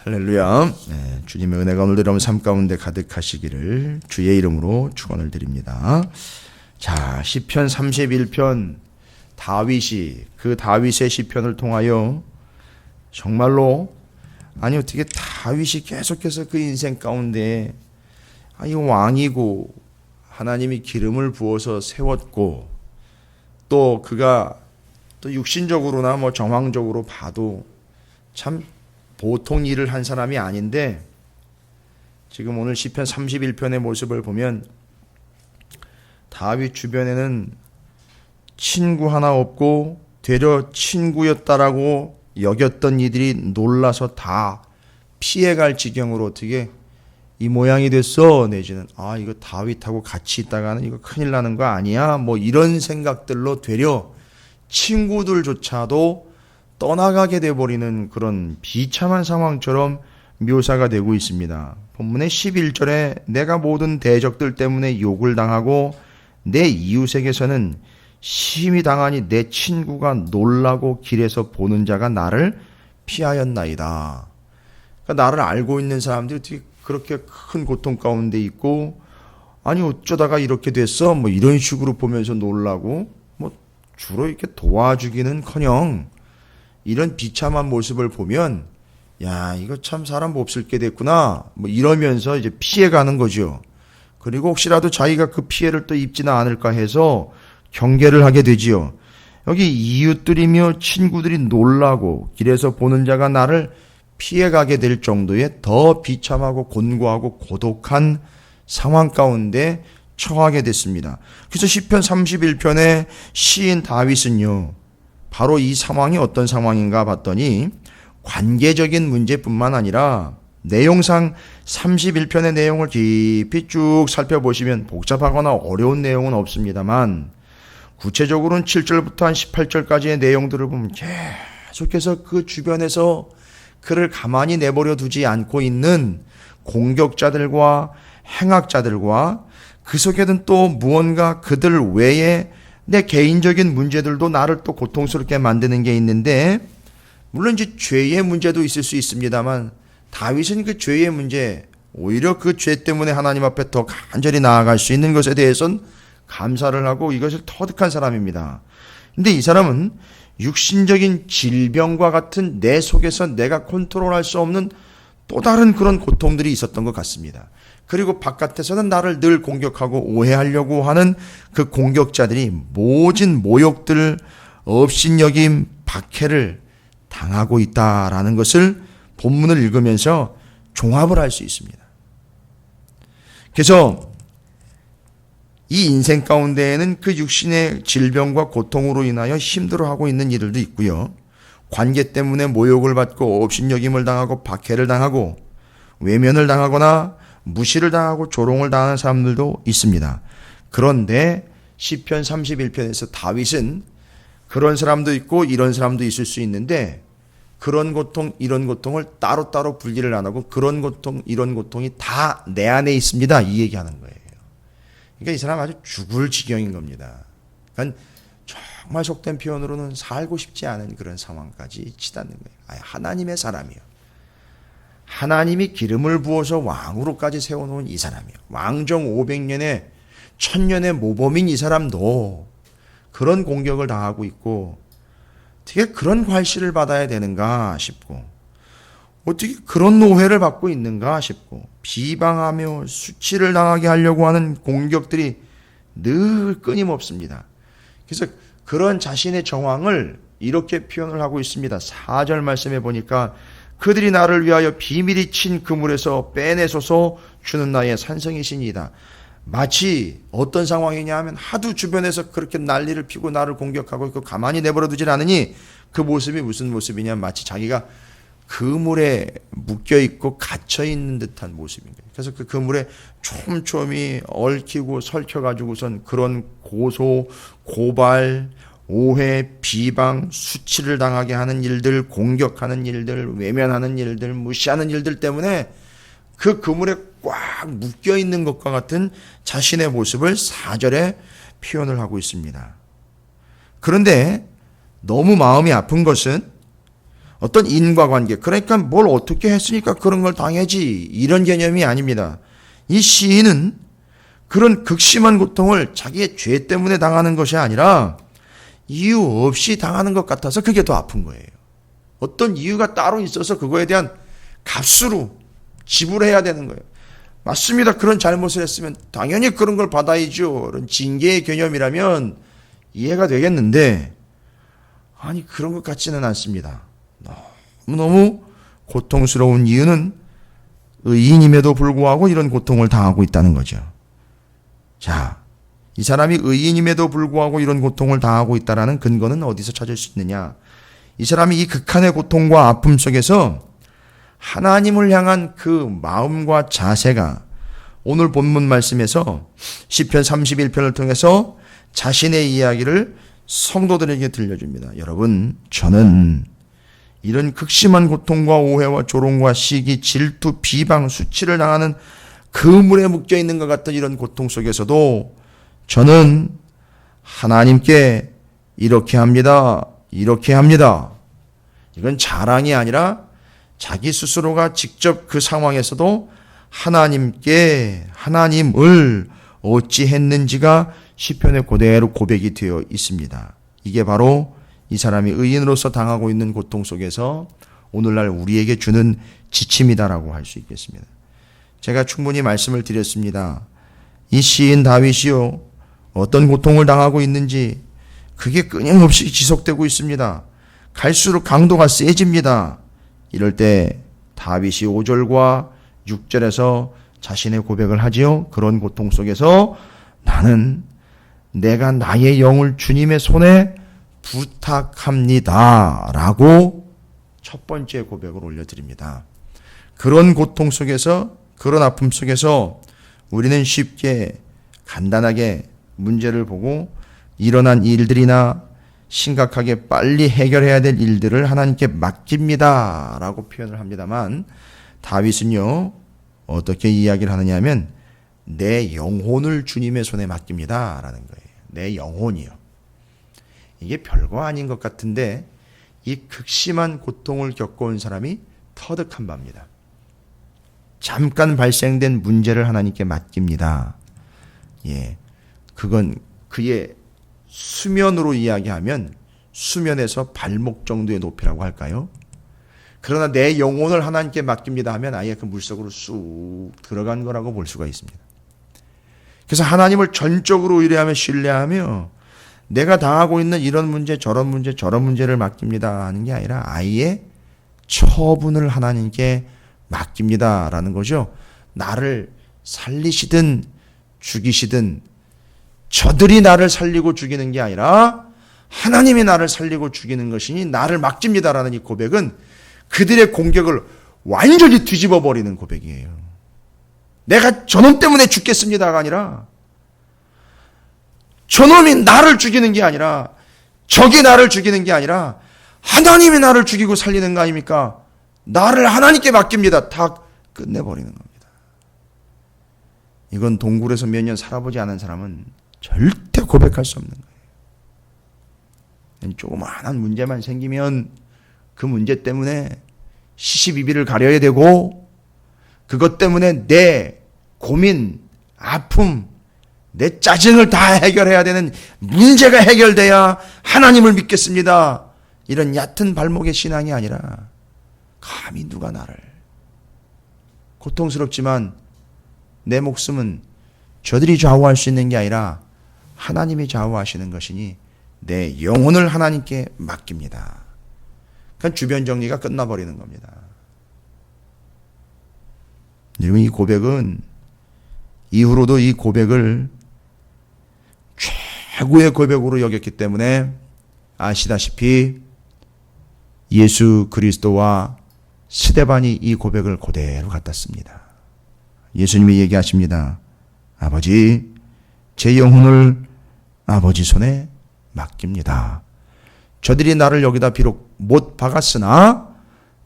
할렐루야. 주님의 은혜가 오늘도 여러분 삶 가운데 가득하시기를 주의 이름으로 축원을 드립니다. 자, 시편 31편 다윗이 그 다윗의 시편을 통하여 정말로 어떻게 다윗이 계속해서 그 인생 가운데 이 왕이고 하나님이 기름을 부어서 세웠고 또 그가 또 육신적으로나 정황적으로 봐도 참 보통 일을 한 사람이 아닌데 지금 오늘 시편 31편의 모습을 보면 다윗 주변에는 친구 하나 없고 되려 친구였다라고 여겼던 이들이 놀라서 다 피해갈 지경으로 어떻게 이 모양이 됐어 내지는 이거 다윗하고 같이 있다가는 이거 큰일 나는 거 아니야 이런 생각들로 되려 친구들조차도 떠나가게 돼버리는 그런 비참한 상황처럼 묘사가 되고 있습니다. 본문의 11절에 내가 모든 대적들 때문에 욕을 당하고 내 이웃에게서는 심히 당하니 내 친구가 놀라고 길에서 보는 자가 나를 피하였나이다. 그러니까 나를 알고 있는 사람들이 어떻게 그렇게 큰 고통 가운데 있고 어쩌다가 이렇게 됐어 이런 식으로 보면서 놀라고 주로 이렇게 도와주기는커녕 이런 비참한 모습을 보면 이거 참 사람 몹쓸게 됐구나 이러면서 이제 피해가는 거죠. 그리고 혹시라도 자기가 그 피해를 또 입지는 않을까 해서 경계를 하게 되지요. 여기 이웃들이며 친구들이 놀라고 길에서 보는 자가 나를 피해가게 될 정도의 더 비참하고 곤고하고 고독한 상황 가운데 처하게 됐습니다. 그래서 시편 31편의 시인 다윗은요 바로 이 상황이 어떤 상황인가 봤더니 관계적인 문제뿐만 아니라 내용상 31편의 내용을 깊이 쭉 살펴보시면 복잡하거나 어려운 내용은 없습니다만 구체적으로는 7절부터 한 18절까지의 내용들을 보면 계속해서 그 주변에서 그를 가만히 내버려 두지 않고 있는 공격자들과 행악자들과 그 속에는 또 무언가 그들 외에 내 개인적인 문제들도 나를 또 고통스럽게 만드는 게 있는데 물론 이제 죄의 문제도 있을 수 있습니다만 다윗은 그 죄의 문제 오히려 그 죄 때문에 하나님 앞에 더 간절히 나아갈 수 있는 것에 대해서는 감사를 하고 이것을 터득한 사람입니다. 근데 이 사람은 육신적인 질병과 같은 내 속에서 내가 컨트롤할 수 없는 또 다른 그런 고통들이 있었던 것 같습니다. 그리고 바깥에서는 나를 늘 공격하고 오해하려고 하는 그 공격자들이 모진 모욕들, 업신여김, 박해를 당하고 있다라는 것을 본문을 읽으면서 종합을 할 수 있습니다. 그래서 이 인생 가운데에는 그 육신의 질병과 고통으로 인하여 힘들어하고 있는 이들도 있고요. 관계 때문에 모욕을 받고 업신여김을 당하고 박해를 당하고 외면을 당하거나 무시를 당하고 조롱을 당하는 사람들도 있습니다. 그런데 시편 31편에서 다윗은 그런 사람도 있고 이런 사람도 있을 수 있는데 그런 고통 이런 고통을 따로따로 분리를 안 하고 그런 고통 이런 고통이 다 내 안에 있습니다. 이 얘기하는 거예요. 그러니까 이 사람 아주 죽을 지경인 겁니다. 그러니까 정말 속된 표현으로는 살고 싶지 않은 그런 상황까지 치닫는 거예요. 하나님의 사람이요. 하나님이 기름을 부어서 왕으로까지 세워놓은 이 사람이요. 왕정 500년에 1000년의 모범인 이 사람도 그런 공격을 당하고 있고 어떻게 그런 괄시를 받아야 되는가 싶고 어떻게 그런 노회를 받고 있는가 싶고 비방하며 수치를 당하게 하려고 하는 공격들이 늘 끊임없습니다. 그래서 그런 자신의 정황을 이렇게 표현을 하고 있습니다. 4절 말씀해 보니까 그들이 나를 위하여 비밀히 친 그물에서 빼내소서 주는 나의 산성이시니이다. 마치 어떤 상황이냐 하면 하도 주변에서 그렇게 난리를 피고 나를 공격하고 있고 가만히 내버려 두질 않으니 그 모습이 무슨 모습이냐 마치 자기가 그물에 묶여있고 갇혀있는 듯한 모습인 거예요. 그래서 그 그물에 촘촘히 얽히고 설켜가지고선 그런 고소, 고발, 오해, 비방, 수치를 당하게 하는 일들, 공격하는 일들, 외면하는 일들, 무시하는 일들 때문에 그 그물에 꽉 묶여있는 것과 같은 자신의 모습을 4절에 표현을 하고 있습니다. 그런데 너무 마음이 아픈 것은 어떤 인과관계, 그러니까 뭘 어떻게 했으니까 그런 걸 당해지, 이런 개념이 아닙니다. 이 시인은 그런 극심한 고통을 자기의 죄 때문에 당하는 것이 아니라 이유 없이 당하는 것 같아서 그게 더 아픈 거예요. 어떤 이유가 따로 있어서 그거에 대한 값으로 지불해야 되는 거예요. 맞습니다. 그런 잘못을 했으면 당연히 그런 걸 받아야죠. 그런 징계의 개념이라면 이해가 되겠는데, 아니 그런 것 같지는 않습니다. 너무너무 고통스러운 이유는 의인임에도 불구하고 이런 고통을 당하고 있다는 거죠. 자, 이 사람이 의인임에도 불구하고 이런 고통을 당하고 있다는 근거는 어디서 찾을 수 있느냐? 이 사람이 이 극한의 고통과 아픔 속에서 하나님을 향한 그 마음과 자세가 오늘 본문 말씀에서 시편 31편을 통해서 자신의 이야기를 성도들에게 들려줍니다. 여러분, 저는 이런 극심한 고통과 오해와 조롱과 시기, 질투, 비방, 수치를 당하는 그물에 묶여 있는 것 같은 이런 고통 속에서도 저는 하나님께 이렇게 합니다. 이렇게 합니다. 이건 자랑이 아니라 자기 스스로가 직접 그 상황에서도 하나님을 어찌했는지가 시편에 그대로 고백이 되어 있습니다. 이게 바로 이 사람이 의인으로서 당하고 있는 고통 속에서 오늘날 우리에게 주는 지침이다라고 할 수 있겠습니다. 제가 충분히 말씀을 드렸습니다. 이 시인 다윗이요, 어떤 고통을 당하고 있는지 그게 끊임없이 지속되고 있습니다. 갈수록 강도가 세집니다. 이럴 때 다윗이 5절과 6절에서 자신의 고백을 하지요. 그런 고통 속에서 나는 내가 나의 영을 주님의 손에 부탁합니다 라고 첫 번째 고백을 올려드립니다. 그런 고통 속에서, 그런 아픔 속에서 우리는 쉽게 간단하게 문제를 보고 일어난 일들이나 심각하게 빨리 해결해야 될 일들을 하나님께 맡깁니다 라고 표현을 합니다만, 다윗은요 어떻게 이야기를 하느냐 하면 내 영혼을 주님의 손에 맡깁니다 라는 거예요. 내 영혼이요. 이게 별거 아닌 것 같은데 이 극심한 고통을 겪어온 사람이 터득한 바입니다. 잠깐 발생된 문제를 하나님께 맡깁니다. 예, 그건 그의 수면으로 이야기하면 수면에서 발목 정도의 높이라고 할까요? 그러나 내 영혼을 하나님께 맡깁니다 하면 아예 그 물속으로 쑥 들어간 거라고 볼 수가 있습니다. 그래서 하나님을 전적으로 의뢰하며 신뢰하며 내가 당하고 있는 이런 문제 저런 문제를 맡깁니다 하는 게 아니라 아예 처분을 하나님께 맡깁니다 라는 거죠. 나를 살리시든 죽이시든 저들이 나를 살리고 죽이는 게 아니라 하나님이 나를 살리고 죽이는 것이니 나를 맡깁니다 라는 이 고백은 그들의 공격을 완전히 뒤집어 버리는 고백이에요. 내가 저놈 때문에 죽겠습니다가 아니라 저놈이 나를 죽이는 게 아니라 적이 나를 죽이는 게 아니라 하나님이 나를 죽이고 살리는 거 아닙니까? 나를 하나님께 맡깁니다. 다 끝내버리는 겁니다. 이건 동굴에서 몇 년 살아보지 않은 사람은 절대 고백할 수 없는 거예요. 조그마한 문제만 생기면 그 문제 때문에 시시비비를 가려야 되고 그것 때문에 내 고민, 아픔, 내 짜증을 다 해결해야 되는 문제가 해결돼야 하나님을 믿겠습니다. 이런 얕은 발목의 신앙이 아니라 감히 누가 나를, 고통스럽지만 내 목숨은 저들이 좌우할 수 있는 게 아니라 하나님이 좌우하시는 것이니 내 영혼을 하나님께 맡깁니다. 그러니까 주변 정리가 끝나버리는 겁니다. 여러분, 이 고백은 이후로도 이 고백을 최고의 고백으로 여겼기 때문에 아시다시피 예수 그리스도와 스데반이 이 고백을 그대로 갖다 씁니다. 예수님이 얘기하십니다. 아버지, 제 영혼을 아버지 손에 맡깁니다. 저들이 나를 여기다 비록 못 박았으나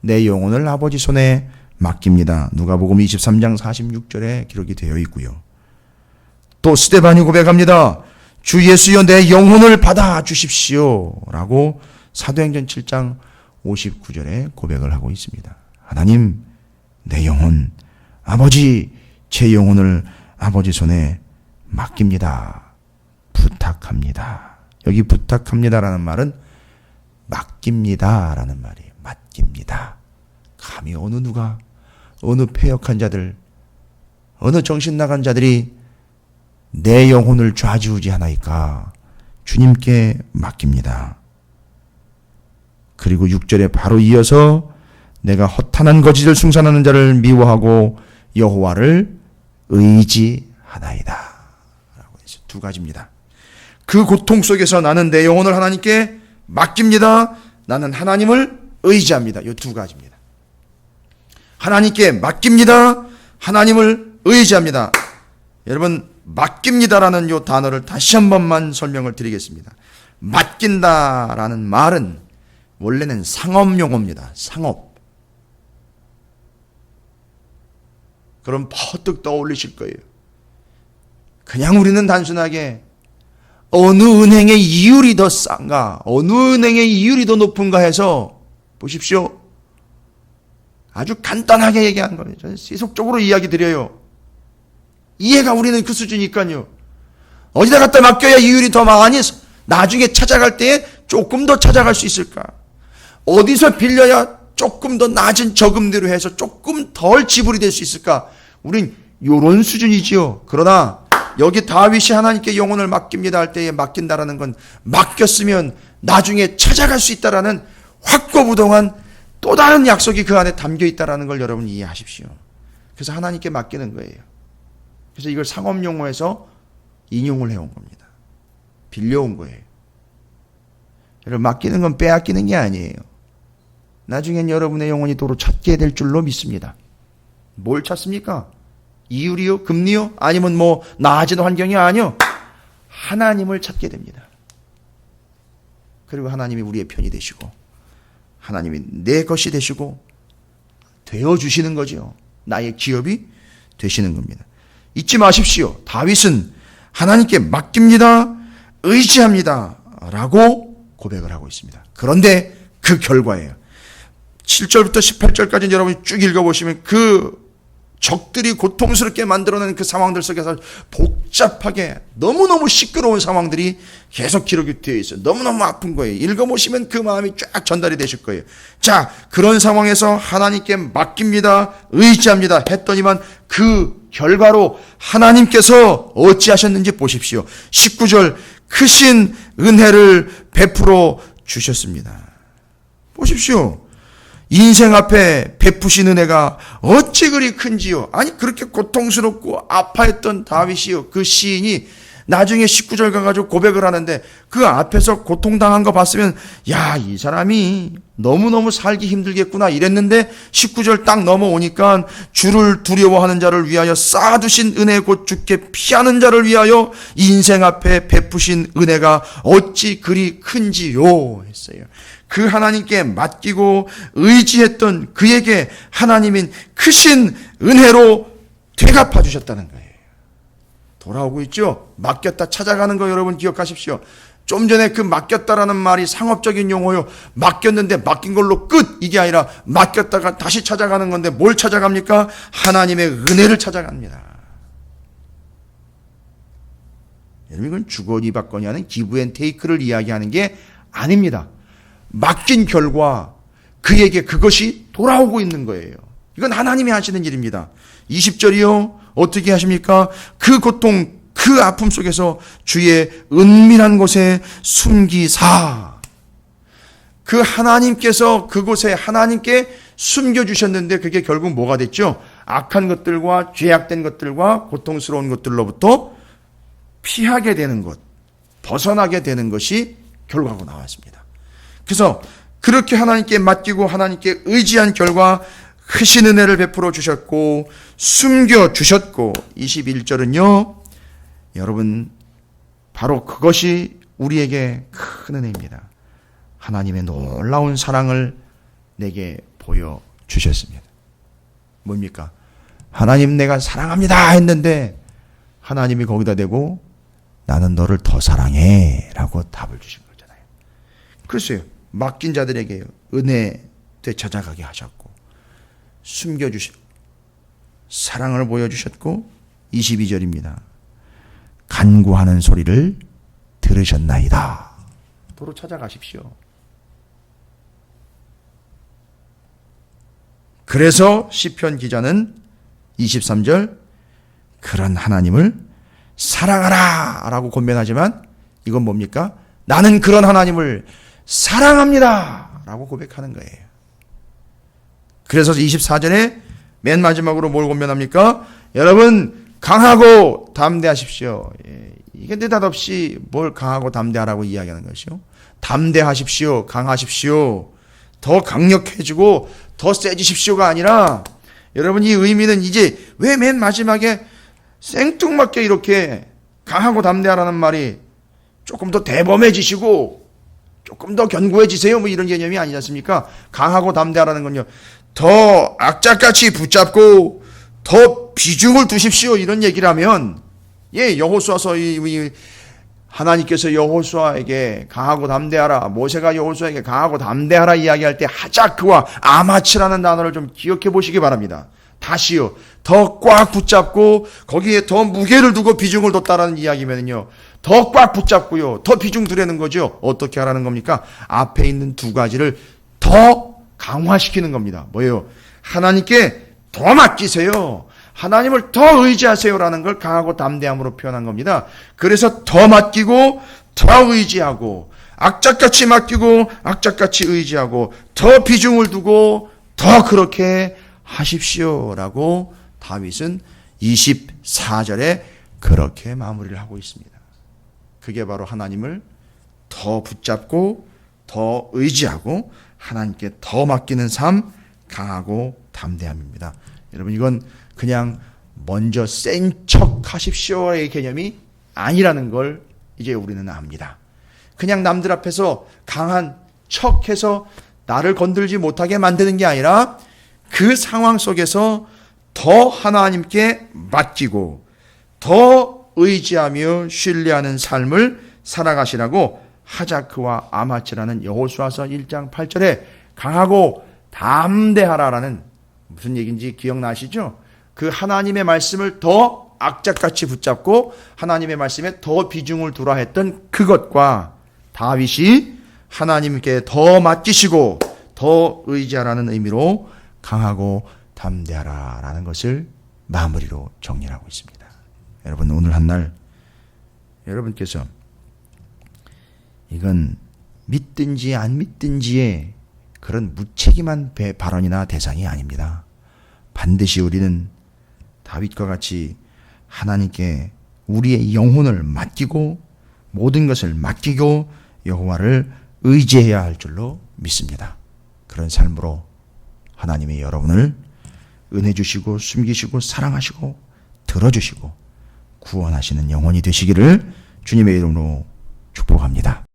내 영혼을 아버지 손에 맡깁니다. 누가복음 23장 46절에 기록이 되어 있고요. 또 스데반이 고백합니다. 주 예수여 내 영혼을 받아 주십시오 라고 사도행전 7장 59절에 고백을 하고 있습니다. 하나님, 내 영혼, 아버지, 제 영혼을 아버지 손에 맡깁니다. 부탁합니다. 여기 부탁합니다라는 말은 맡깁니다라는 말이에요. 맡깁니다. 감히 어느 누가, 어느 패역한 자들, 어느 정신 나간 자들이 내 영혼을 좌지우지하나이까? 주님께 맡깁니다. 그리고 6절에 바로 이어서 내가 허탄한 거짓을 숭산하는 자를 미워하고 여호와를 의지하나이다 라고 해서 두 가지입니다. 그 고통 속에서 나는 내 영혼을 하나님께 맡깁니다. 나는 하나님을 의지합니다. 이 두 가지입니다. 하나님께 맡깁니다. 하나님을 의지합니다. 여러분, 맡깁니다라는 이 단어를 다시 한 번만 설명을 드리겠습니다. 맡긴다라는 말은 원래는 상업용어입니다. 상업. 그럼 퍼뜩 떠올리실 거예요. 그냥 우리는 단순하게 어느 은행의 이율이 더 싼가, 어느 은행의 이율이 더 높은가 해서 보십시오. 아주 간단하게 얘기한 거예요. 저는 세속적으로 이야기 드려요. 이해가 우리는 그 수준이니까요. 어디다 갖다 맡겨야 이율이 더 많이 나중에 찾아갈 때에 조금 더 찾아갈 수 있을까? 어디서 빌려야 조금 더 낮은 저금리로 해서 조금 덜 지불이 될 수 있을까? 우린 요런 수준이지요. 그러나 여기 다윗이 하나님께 영혼을 맡깁니다 할 때에 맡긴다라는 건 맡겼으면 나중에 찾아갈 수 있다라는 확고부동한 또 다른 약속이 그 안에 담겨 있다라는 걸 여러분 이해하십시오. 그래서 하나님께 맡기는 거예요. 그래서 이걸 상업용어에서 인용을 해온 겁니다. 빌려온 거예요. 여러분, 맡기는 건 빼앗기는 게 아니에요. 나중엔 여러분의 영혼이 도로 찾게 될 줄로 믿습니다. 뭘 찾습니까? 이율이요? 금리요? 아니면 뭐 나아진 환경이 아니요? 하나님을 찾게 됩니다. 그리고 하나님이 우리의 편이 되시고 하나님이 내 것이 되시고 되어주시는 거죠. 나의 기업이 되시는 겁니다. 잊지 마십시오. 다윗은 하나님께 맡깁니다. 의지합니다. 라고 고백을 하고 있습니다. 그런데 그 결과예요. 7절부터 18절까지 여러분이 쭉 읽어보시면 그 적들이 고통스럽게 만들어낸 그 상황들 속에서 복잡하게 너무너무 시끄러운 상황들이 계속 기록이 되어 있어요. 너무너무 아픈 거예요. 읽어보시면 그 마음이 쫙 전달이 되실 거예요. 자, 그런 상황에서 하나님께 맡깁니다. 의지합니다. 했더니만 그 결과로 하나님께서 어찌하셨는지 보십시오. 19절 크신 은혜를 베풀어 주셨습니다. 보십시오. 인생 앞에 베푸신 은혜가 어찌 그리 큰지요. 아니 그렇게 고통스럽고 아파했던 다윗이요. 그 시인이 나중에 19절 가가지고 고백을 하는데 그 앞에서 고통당한 거 봤으면 야, 이 사람이 너무너무 살기 힘들겠구나 이랬는데 19절 딱 넘어오니까 주를 두려워하는 자를 위하여 쌓아두신 은혜 곧 주께 피하는 자를 위하여 인생 앞에 베푸신 은혜가 어찌 그리 큰지요 했어요. 그 하나님께 맡기고 의지했던 그에게 하나님인 크신 은혜로 되갚아 주셨다는 거예요. 돌아오고 있죠? 맡겼다 찾아가는 거 여러분 기억하십시오. 좀 전에 그 맡겼다라는 말이 상업적인 용어요. 맡겼는데 맡긴 걸로 끝! 이게 아니라 맡겼다가 다시 찾아가는 건데 뭘 찾아갑니까? 하나님의 은혜를 찾아갑니다. 여러분 이건 주거니 받거니 하는 기브 앤 테이크를 이야기하는 게 아닙니다. 맡긴 결과 그에게 그것이 돌아오고 있는 거예요. 이건 하나님이 하시는 일입니다. 20절이요. 어떻게 하십니까? 그 고통, 그 아픔 속에서 주의 은밀한 곳에 숨기사. 그 하나님께서 그곳에 하나님께 숨겨주셨는데 그게 결국 뭐가 됐죠? 악한 것들과 죄악된 것들과 고통스러운 것들로부터 피하게 되는 것, 벗어나게 되는 것이 결과로 나왔습니다. 그래서 그렇게 하나님께 맡기고 하나님께 의지한 결과 크신 은혜를 베풀어 주셨고 숨겨주셨고 21절은요. 여러분 바로 그것이 우리에게 큰 은혜입니다. 하나님의 놀라운 사랑을 내게 보여주셨습니다. 뭡니까? 하나님 내가 사랑합니다 했는데 하나님이 거기다 대고 나는 너를 더 사랑해 라고 답을 주신 거잖아요. 글쎄요. 맡긴 자들에게 은혜 되찾아가게 하셨고 숨겨주셨고 사랑을 보여주셨고 22절입니다. 간구하는 소리를 들으셨나이다. 도로 찾아가십시오. 그래서 시편 기자는 23절 그런 하나님을 사랑하라 라고 권면하지만 이건 뭡니까? 나는 그런 하나님을 사랑합니다 라고 고백하는 거예요. 그래서 24절에 맨 마지막으로 뭘 권면합니까? 여러분 강하고 담대하십시오. 이게 느닷없이 뭘 강하고 담대하라고 이야기하는 것이요. 담대하십시오. 강하십시오. 더 강력해지고 더 세지십시오가 아니라 여러분 이 의미는 이제 왜 맨 마지막에 생뚱맞게 이렇게 강하고 담대하라는 말이 조금 더 대범해지시고 조금 더 견고해지세요 뭐 이런 개념이 아니지 않습니까? 강하고 담대하라는 건요. 더 악착같이 붙잡고 더 비중을 두십시오 이런 얘기라면 여호수아서 하나님께서 여호수아에게 강하고 담대하라 모세가 여호수아에게 강하고 담대하라 이야기할 때 하자크와 아마츠라는 단어를 좀 기억해 보시기 바랍니다. 다시요. 더 꽉 붙잡고 거기에 더 무게를 두고 비중을 뒀다라는 이야기면요. 더 꽉 붙잡고요. 더 비중 두려는 거죠. 어떻게 하라는 겁니까? 앞에 있는 두 가지를 더 강화시키는 겁니다. 뭐예요? 하나님께 더 맡기세요. 하나님을 더 의지하세요라는 걸 강하고 담대함으로 표현한 겁니다. 그래서 더 맡기고 더 의지하고 악착같이 맡기고 악착같이 의지하고 더 비중을 두고 더 그렇게 하십시오라고 다윗은 24절에 그렇게 마무리를 하고 있습니다. 그게 바로 하나님을 더 붙잡고 더 의지하고 하나님께 더 맡기는 삶, 강하고 담대함입니다. 여러분 이건 그냥 먼저 센 척 하십시오의 개념이 아니라는 걸 이제 우리는 압니다. 그냥 남들 앞에서 강한 척해서 나를 건들지 못하게 만드는 게 아니라 그 상황 속에서 더 하나님께 맡기고 더 의지하며 신뢰하는 삶을 살아가시라고 하자크와 아마츠라는 여호수아서 1장 8절에 강하고 담대하라라는 무슨 얘기인지 기억나시죠? 그 하나님의 말씀을 더 악착같이 붙잡고 하나님의 말씀에 더 비중을 두라 했던 그것과 다윗이 하나님께 더 맡기시고 더 의지하라는 의미로 강하고 담대하라라는 것을 마무리로 정리하고 있습니다. 여러분 오늘 한날 여러분께서 이건 믿든지 안 믿든지의 그런 무책임한 발언이나 대상이 아닙니다. 반드시 우리는 다윗과 같이 하나님께 우리의 영혼을 맡기고 모든 것을 맡기고 여호와를 의지해야 할 줄로 믿습니다. 그런 삶으로 하나님이 여러분을 은혜 주시고 숨기시고 사랑하시고 들어주시고 구원하시는 영혼이 되시기를 주님의 이름으로 축복합니다.